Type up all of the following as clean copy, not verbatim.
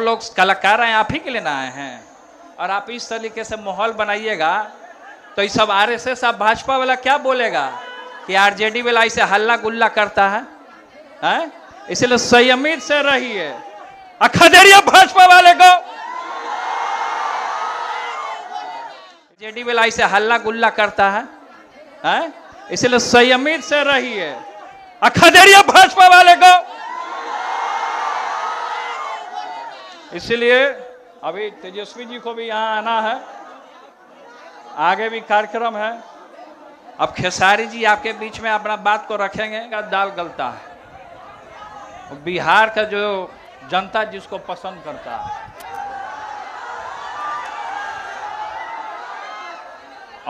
लोग कलाकार हैं, आप ही के लिए ना आए हैं। और आप इस तरीके से माहौल बनाइएगा तो ये सब आरएसएस आप भाजपा वाला क्या बोलेगा कि आरजेडी वाला इसे हल्ला गुल्ला करता है, हैं? इसलिए संयमित से रहिए। खदेड़िए भाजपा वाले को, आरजेडी वाला इसे हल्ला गुल्ला करता है, हैं? इसलिए संयमित से रहिए। खदेड़िए भाजपा वाले को। इसलिए अभी तेजस्वी जी को भी यहाँ आना है, आगे भी कार्यक्रम है। अब खेसारी जी आपके बीच में अपना बात को रखेंगे का दाल गलता है। बिहार का जो जनता जिसको पसंद करता है,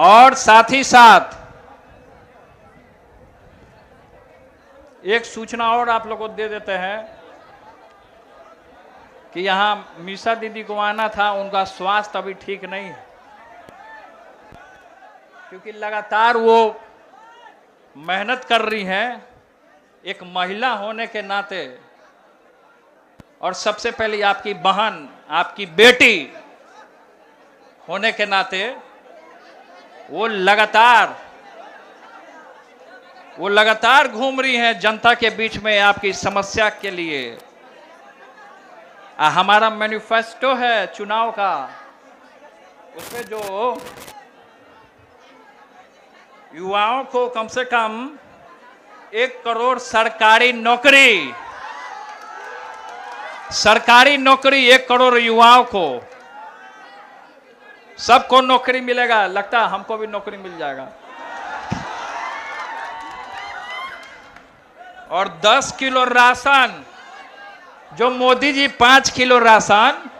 और साथ ही साथ एक सूचना और आप लोगों को दे देते हैं कि यहाँ मीसा दीदी को आना था, उनका स्वास्थ्य अभी ठीक नहीं है, क्योंकि लगातार वो मेहनत कर रही हैं एक महिला होने के नाते। और सबसे पहले आपकी बहन, आपकी बेटी होने के नाते वो लगातार घूम रही हैं जनता के बीच में आपकी समस्या के लिए। हमारा मैनिफेस्टो है चुनाव का, उसमें जो युवाओं को कम से कम 1 करोड़ सरकारी नौकरी 1 करोड़ युवाओं को, सबको नौकरी मिलेगा। लगता है हमको भी नौकरी मिल जाएगा। और 10 किलो राशन, जो मोदी जी 5 किलो राशन,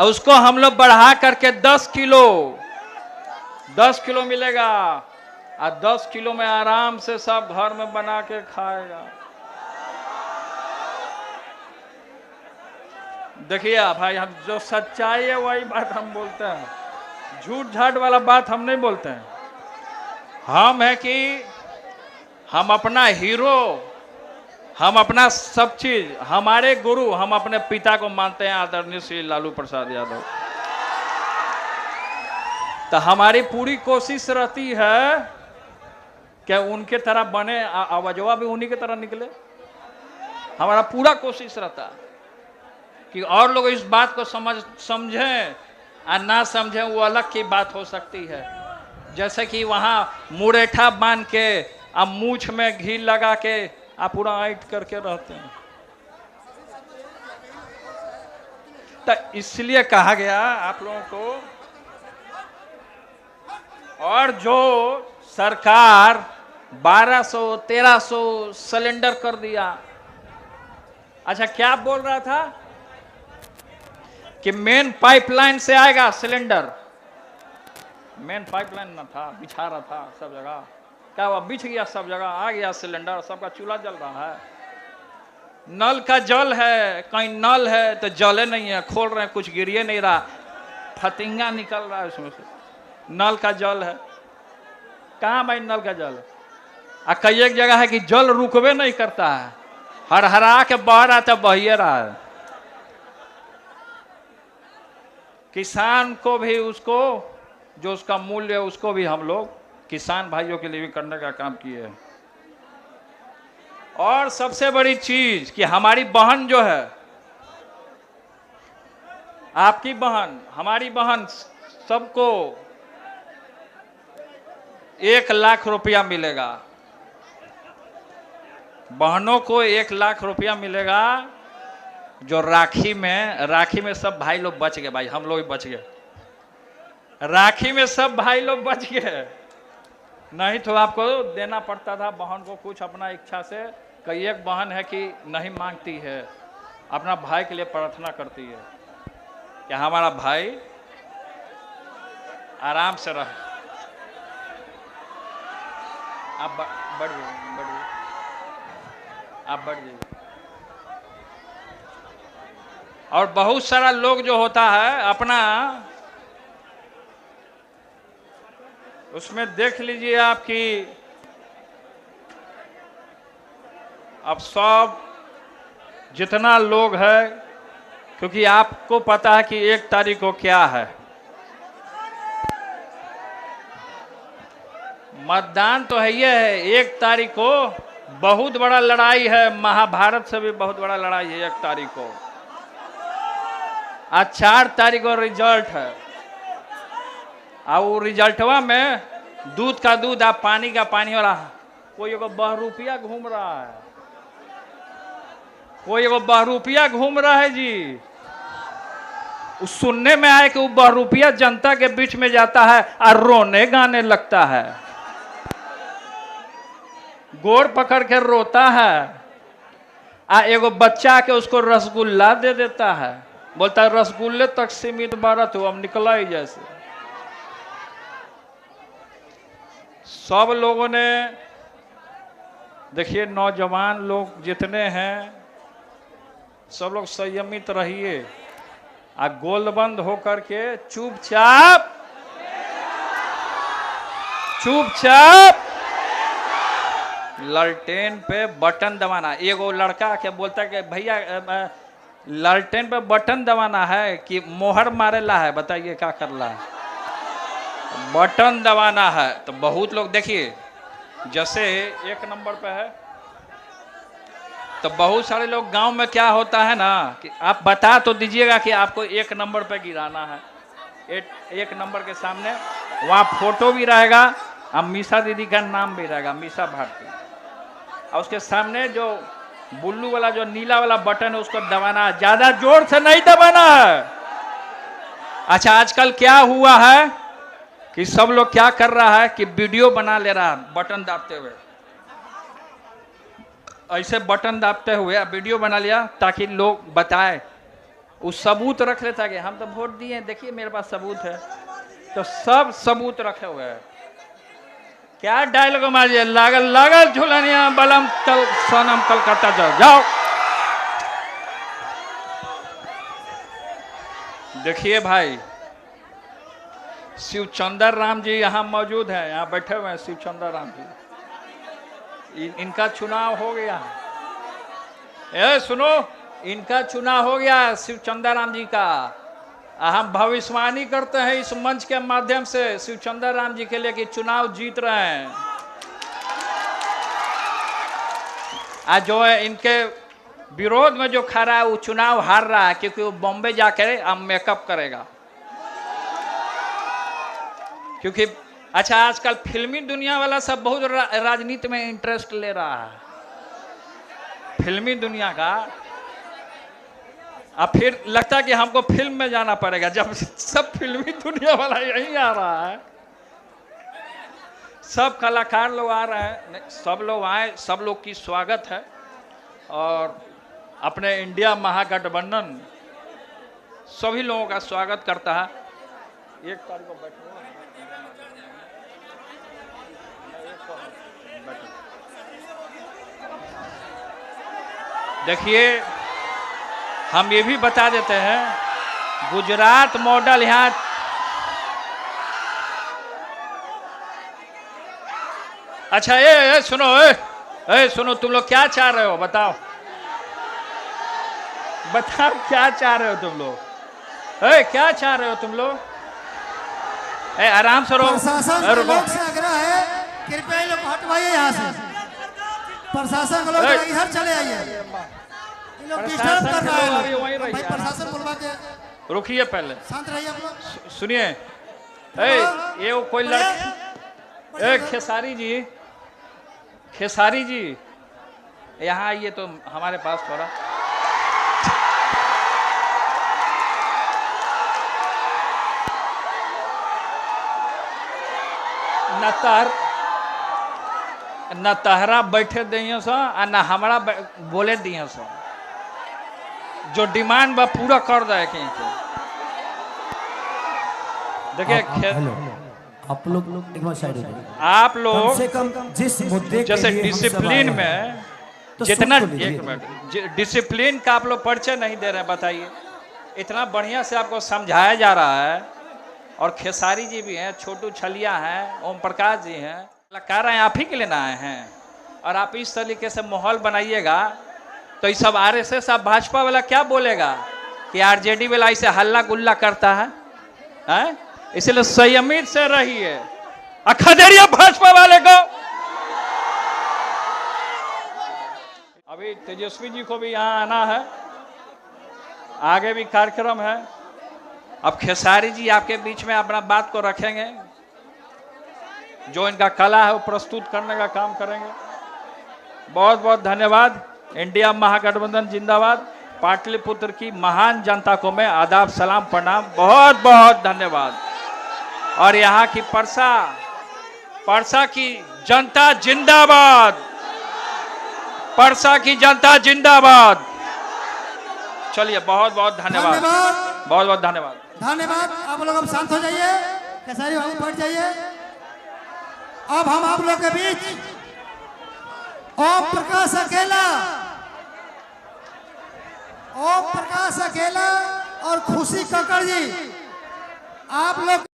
उसको हम लोग बढ़ा करके 10 किलो मिलेगा। और 10 किलो में आराम से सब घर में बना के खाएगा। देखिए भाई, हम जो सच्चाई है वही बात हम बोलते हैं, झूठ झाट वाला बात हम नहीं बोलते हैं। हम है कि हम अपना हीरो, हम अपना सब चीज, हमारे गुरु, हम अपने पिता को मानते हैं, आदरणीय श्री लालू प्रसाद यादव। तो हमारी पूरी कोशिश रहती है कि उनके तरह बने, आवाजवा भी उन्हीं की तरह निकले। हमारा पूरा कोशिश रहता है कि और लोग इस बात को समझें और ना समझें, वो अलग की बात हो सकती है। जैसे कि वहाँ मुरेठा बांध के, अब मूछ में घी लगा के आप पूरा ऐंठ करके रहते हैं। तो इसलिए कहा गया आप लोगों को। और जो सरकार 1200-1300 सिलेंडर कर दिया। अच्छा, क्या बोल रहा था कि मेन पाइपलाइन से आएगा सिलेंडर। मेन पाइपलाइन ना था, बिछा रहा था सब जगह। क्या हुआ? बिछ गया सब जगह, आ गया सिलेंडर, सबका चूल्हा जल रहा है। नल का जल है, कहीं नल है तो जले नहीं है, खोल रहे हैं कुछ गिरिए नहीं रहा, फतिंगा निकल रहा है उसमें से। नल का जल है, कहाँ भाई नल का जल है? कई एक जगह है कि जल रुकवे नहीं करता है, हरहरा के बह रहा था, बहिए रहा है। किसान को भी, उसको जो उसका मूल्य है उसको भी हम लोग किसान भाइयों के लिए भी करने का काम किए हैं। और सबसे बड़ी चीज कि हमारी बहन जो है, आपकी बहन, हमारी बहन, सबको 1 लाख रुपया मिलेगा। बहनों को 1 लाख रुपया मिलेगा। जो राखी में सब भाई लोग बच गए, भाई हम लोग भी बच गए। राखी में सब भाई लोग बच गए, नहीं तो आपको देना पड़ता था बहन को कुछ अपना इच्छा से। कई एक बहन है कि नहीं मांगती है, अपना भाई के लिए प्रार्थना करती है कि हमारा भाई आराम से रहे। आप बढ़ जाइए, आप बढ़ जाइए। और बहुत सारा लोग जो होता है अपना, उसमें देख लीजिए आपकी, अब सब जितना लोग है क्योंकि आपको पता है कि 1 तारीख को क्या है। मतदान तो है ही है 1 तारीख को। बहुत बड़ा लड़ाई है, महाभारत से भी बहुत बड़ा लड़ाई है 1 तारीख को। आज 4 तारीख को रिजल्ट है, और वो रिजल्टवा में दूध का दूध आप पानी का पानी हो रहा। कोई एगो बहरूपिया घूम रहा है, कोई एगो बहरूपिया घूम रहा है जी। उस सुनने में आए कि वो बहरूपिया जनता के बीच में जाता है और रोने गाने लगता है, गोड़ पकड़ के रोता है, एगो बच्चा के उसको रसगुल्ला दे देता है, बोलता है रसगुल्ले तक सीमित भारत हो, अब निकला ही जैसे। सब लोगों ने देखिए, नौजवान लोग जितने हैं सब लोग संयमित रहिए, गोलबंद होकर के चुपचाप लालटेन पे बटन दबाना। एगो लड़का क्या बोलता है कि भैया लालटेन पे बटन दबाना है कि मोहर मारेला है, बताइए क्या करला है? बटन दबाना है। तो बहुत लोग देखिए, जैसे 1 नंबर पे है, तो बहुत सारे लोग गांव में क्या होता है ना कि आप बता तो दीजिएगा कि आपको 1 नंबर पे गिराना है। 1 नंबर के सामने वहाँ फोटो भी रहेगा और मीसा दीदी का नाम भी रहेगा, मीसा भारती, और उसके सामने जो बुल्लू वाला जो नीला वाला बटन है उसको दबाना है, ज्यादा जोर से नहीं दबाना है। अच्छा, आजकल क्या हुआ है कि सब लोग क्या कर रहा है कि वीडियो बना ले रहा है बटन दाबते हुए, ऐसे बटन दाबते हुए वीडियो बना लिया ताकि लोग बताए, उस सबूत रख लेता कि हम तो वोट दिए, देखिए मेरे पास सबूत है। तो सब सबूत रखे हुए हैं। क्या डायलॉग मारिए, लागल लागल झुलनिया बलम कल सोनम कलकत्ता जाओ। देखिए भाई, शिवचंद्र राम जी यहाँ मौजूद हैं, यहाँ बैठे हुए हैं शिवचंद्र राम जी। इनका चुनाव हो गया। सुनो, इनका चुनाव हो गया शिवचंद्र राम जी का। हम भविष्यवाणी करते हैं इस मंच के माध्यम से शिवचंद्र राम जी के लिए कि चुनाव जीत रहे हैं। आज जो है इनके विरोध में जो खड़ा है वो चुनाव हार रहा है, क्योंकि वो बॉम्बे जाकर अब मेकअप करेगा। क्योंकि अच्छा, आजकल फिल्मी दुनिया वाला सब बहुत राजनीति में इंटरेस्ट ले रहा है, फिल्मी दुनिया का। अब फिर लगता है कि हमको फिल्म में जाना पड़ेगा, जब सब फिल्मी दुनिया वाला यहीं आ रहा है, सब कलाकार लोग आ रहे हैं। सब लोग आए, सब लोग की स्वागत है। और अपने इंडिया महागठबंधन सभी लोगों का स्वागत करता है। 1 तारीख को बैठे देखिए, हम ये भी बता देते हैं, गुजरात मॉडल यहाँ अच्छा सुनो, तुम लोग क्या चाह रहे हो बताओ क्या चाह रहे हो तुम लोग? क्या चाह रहे हो तुम लोग? आराम से रहो। लोग से आग्रह है, कृपया ये लोग हटवाइए यहाँ से। प्रशासन लोग इधर चले आइए, ये लोग डिस्टर्ब कर रहा है। भाई प्रशासन बुलवा के रुकिए, पहले शांत रहिए आप लोग। सुनिए, ये कोई लड़का, खेसारी जी यहाँ आइए तो हमारे पास थोड़ा। न तहरा बैठे दिए सो आ न हमारा बोले दिए सो। जो डिमांड बा पूरा कर दे कहीं के। देखिए, आप लोग एक बार साइड हो जाइए। आप लोग कम से कम जिस मुद्दे जैसे डिसिप्लिन में जितना, एक मिनट, डिसिप्लिन का आप लोग परिचय नहीं दे रहे हैं, बताइए। इतना बढ़िया से आपको समझाया जा रहा है, और खेसारी जी भी हैं, छोटू छलिया हैं, ओम प्रकाश जी हैं, कलाकार हैं, आप ही के लिए ना आए हैं। और आप इस तरीके से माहौल बनाइएगा तो ये सब आरएसएस, आप भाजपा वाला क्या बोलेगा? कि आरजेडी वाला इसे हल्ला गुल्ला करता है, हैं? इसलिए संयमित से रहिए। खदेड़िए भाजपा वाले को। अभी तेजस्वी जी को भी यहाँ आना है, आगे भी कार्यक्रम है। अब खेसारी जी आपके बीच में अपना बात को रखेंगे, जो इनका कला है वो प्रस्तुत करने का काम करेंगे। बहुत बहुत धन्यवाद। इंडिया महागठबंधन जिंदाबाद। पाटलिपुत्र की महान जनता को मैं आदाब सलाम प्रणाम, बहुत बहुत धन्यवाद। और यहाँ की परसा की जनता जिंदाबाद, परसा की जनता जिंदाबाद। चलिए बहुत बहुत धन्यवाद, बहुत बहुत धन्यवाद। धन्यवाद। आप लोग अब शांत हो जाइए, खेसारी बाबू बैठ जाइए। अब हम आप लोग के बीच ओम प्रकाश अकेला और खुशी कक्कड़ जी, आप लोग